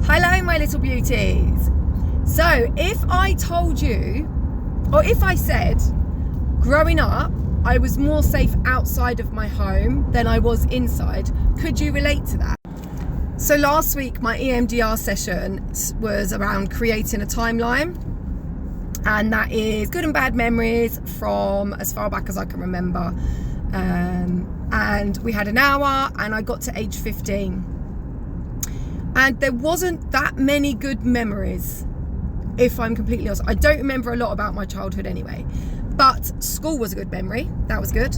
Hello, my little beauties. So if I told you, or if I said, growing up, I was more safe outside of my home than I was inside, could you relate to that? So last week, my EMDR session was around creating a timeline. And that is good and bad memories from as far back as I can remember. And we had an hour and I got to age 15. And there wasn't that many good memories, if I'm completely honest. I don't remember a lot about my childhood anyway. But school was a good memory. That was good.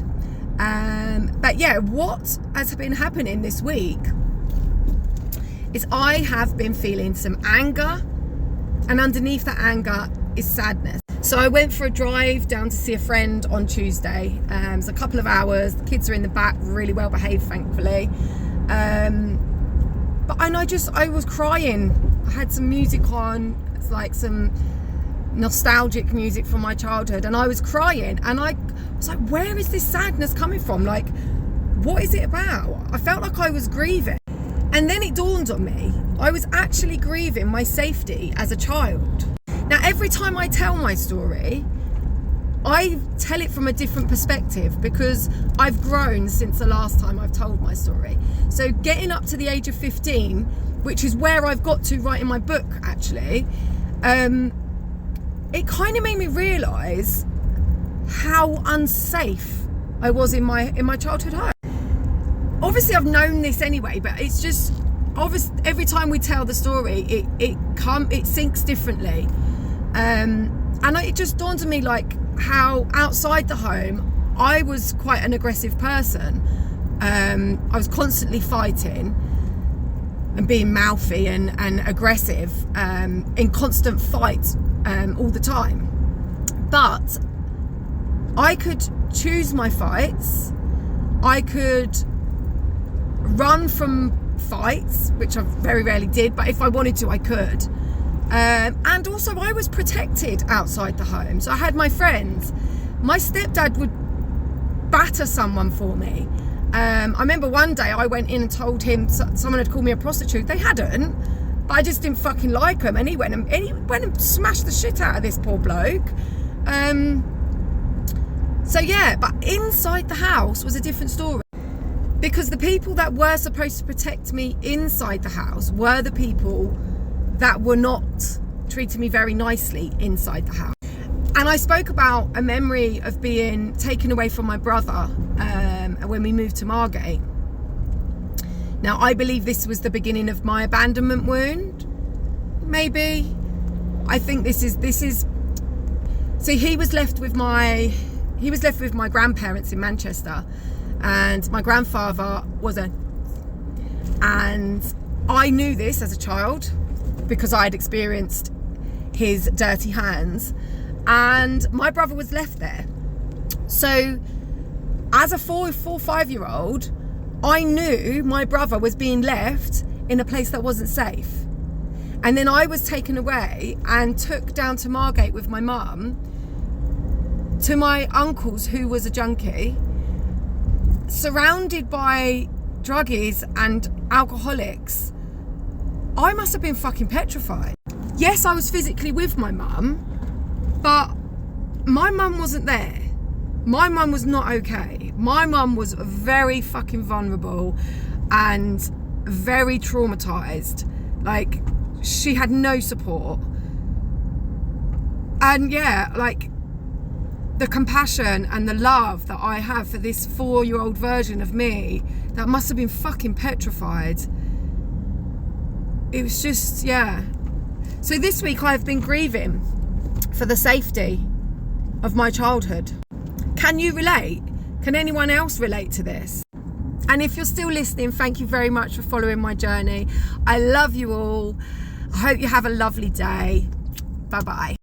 But yeah, what has been happening this week is I have been feeling some anger. And underneath that anger is sadness. So I went for a drive down to see a friend on Tuesday. It was a couple of hours. The kids are in the back, really well behaved, thankfully. I was crying. I had some music on. It's like some nostalgic music from my childhood, and I was crying. And I was like, where is this sadness coming from? Like, what is it about? I felt like I was grieving. And then it dawned on me, I was actually grieving my safety as a child. Now, every time I tell my story, I tell it from a different perspective because I've grown since the last time I've told my story. So getting up to the age of 15, which is where I've got to write in my book, actually, it kind of made me realise how unsafe I was in my childhood home. Obviously, I've known this anyway, but it's just obvious every time we tell the story, it sinks differently. And it just dawned on me like how outside the home I was quite an aggressive person. I was constantly fighting and being mouthy and aggressive, in constant fights all the time. But I could choose my fights. I could run from fights, which I very rarely did, but if I wanted to, I could. And also I was protected outside the home. So I had my friends. My stepdad would batter someone for me. I remember one day I went in and told him someone had called me a prostitute. They hadn't, but I just didn't fucking like him. And he went and smashed the shit out of this poor bloke. So yeah, but inside the house was a different story. Because the people that were supposed to protect me inside the house were the people that were not treating me very nicely inside the house. And I spoke about a memory of being taken away from my brother when we moved to Margate. Now, I believe this was the beginning of my abandonment wound. Maybe. I think this is. So he was left with my grandparents in Manchester. And my grandfather and I knew this as a child because I had experienced his dirty hands, and my brother was left there. So as a 5-year-old, I knew my brother was being left in a place that wasn't safe. And then I was taken away and took down to Margate with my mum to my uncle's, who was a junkie, surrounded by druggies and alcoholics. I must have been fucking petrified. Yes, I was physically with my mum, but my mum wasn't there. My mum was not okay. My mum was very fucking vulnerable and very traumatized. Like, she had no support. And yeah, like, the compassion and the love that I have for this 4-year-old version of me that must have been fucking petrified. It was just, yeah. So this week I've been grieving for the safety of my childhood. Can you relate? Can anyone else relate to this? And if you're still listening, thank you very much for following my journey. I love you all. I hope you have a lovely day. Bye-bye.